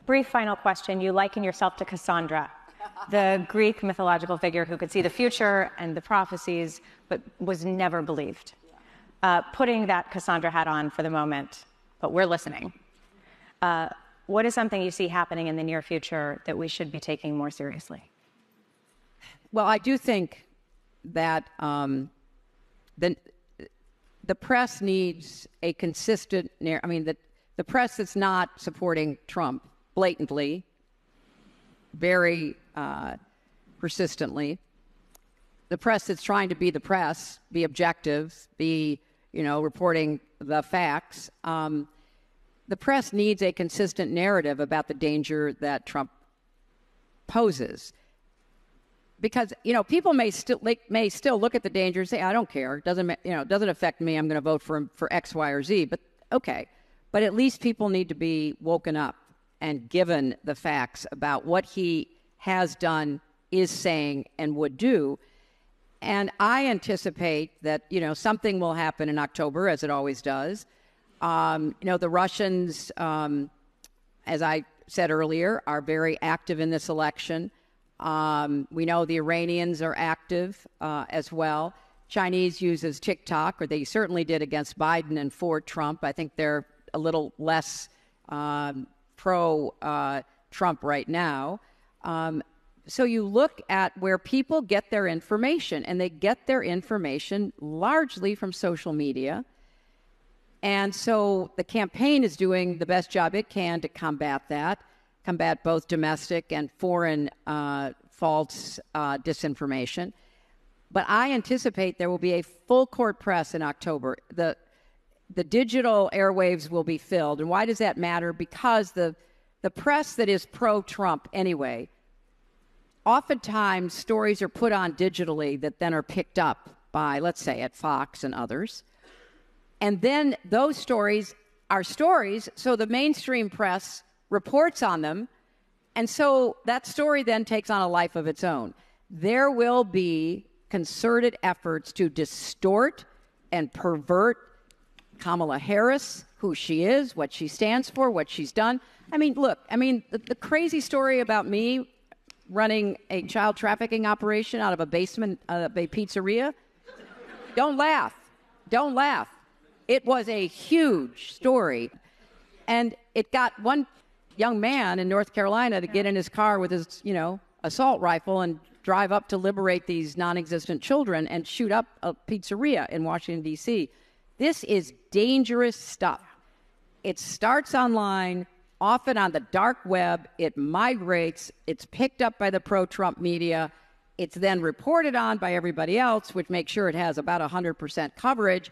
Brief final question. You liken yourself to Cassandra, the Greek mythological figure who could see the future and the prophecies, but was never believed. Putting that Cassandra hat on for the moment, but we're listening. What is something you see happening in the near future that we should be taking more seriously? Well, I do think that the press needs a consistent the press that's not supporting Trump blatantly, very persistently, the press that's trying to be the press, be objective, be, reporting the facts, the press needs a consistent narrative about the danger that Trump poses. Because, people may still look at the danger and say, I don't care. It doesn't affect me. I'm going to vote for X, Y, or Z. But okay. But at least people need to be woken up and given the facts about what he has done, is saying, and would do. And I anticipate that, something will happen in October, as it always does. The Russians, as I said earlier, are very active in this election. We know the Iranians are active as well. Chinese uses TikTok, or they certainly did against Biden and for Trump. I think they're a little less pro-Trump right now. So you look at where people get their information, and they get their information largely from social media. And so the campaign is doing the best job it can to combat that, combat both domestic and foreign false disinformation. But I anticipate there will be a full court press in October. The digital airwaves will be filled. And why does that matter? Because the press that is pro-Trump anyway, oftentimes stories are put on digitally that then are picked up by, let's say, at Fox and others. And then those stories are stories, so the mainstream press reports on them, and so that story then takes on a life of its own. There will be concerted efforts to distort and pervert Kamala Harris, who she is, what she stands for, what she's done. The crazy story about me running a child trafficking operation out of a basement of a pizzeria, don't laugh. It was a huge story. And it got one young man in North Carolina to get in his car with his, assault rifle and drive up to liberate these non-existent children and shoot up a pizzeria in Washington, D.C. This is dangerous stuff. It starts online, often on the dark web. It migrates. It's picked up by the pro-Trump media. It's then reported on by everybody else, which makes sure it has about 100% coverage.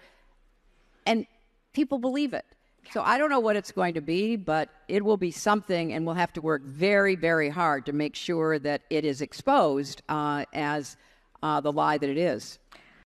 And people believe it. So I don't know what it's going to be, but it will be something, and we'll have to work very, very hard to make sure that it is exposed as the lie that it is.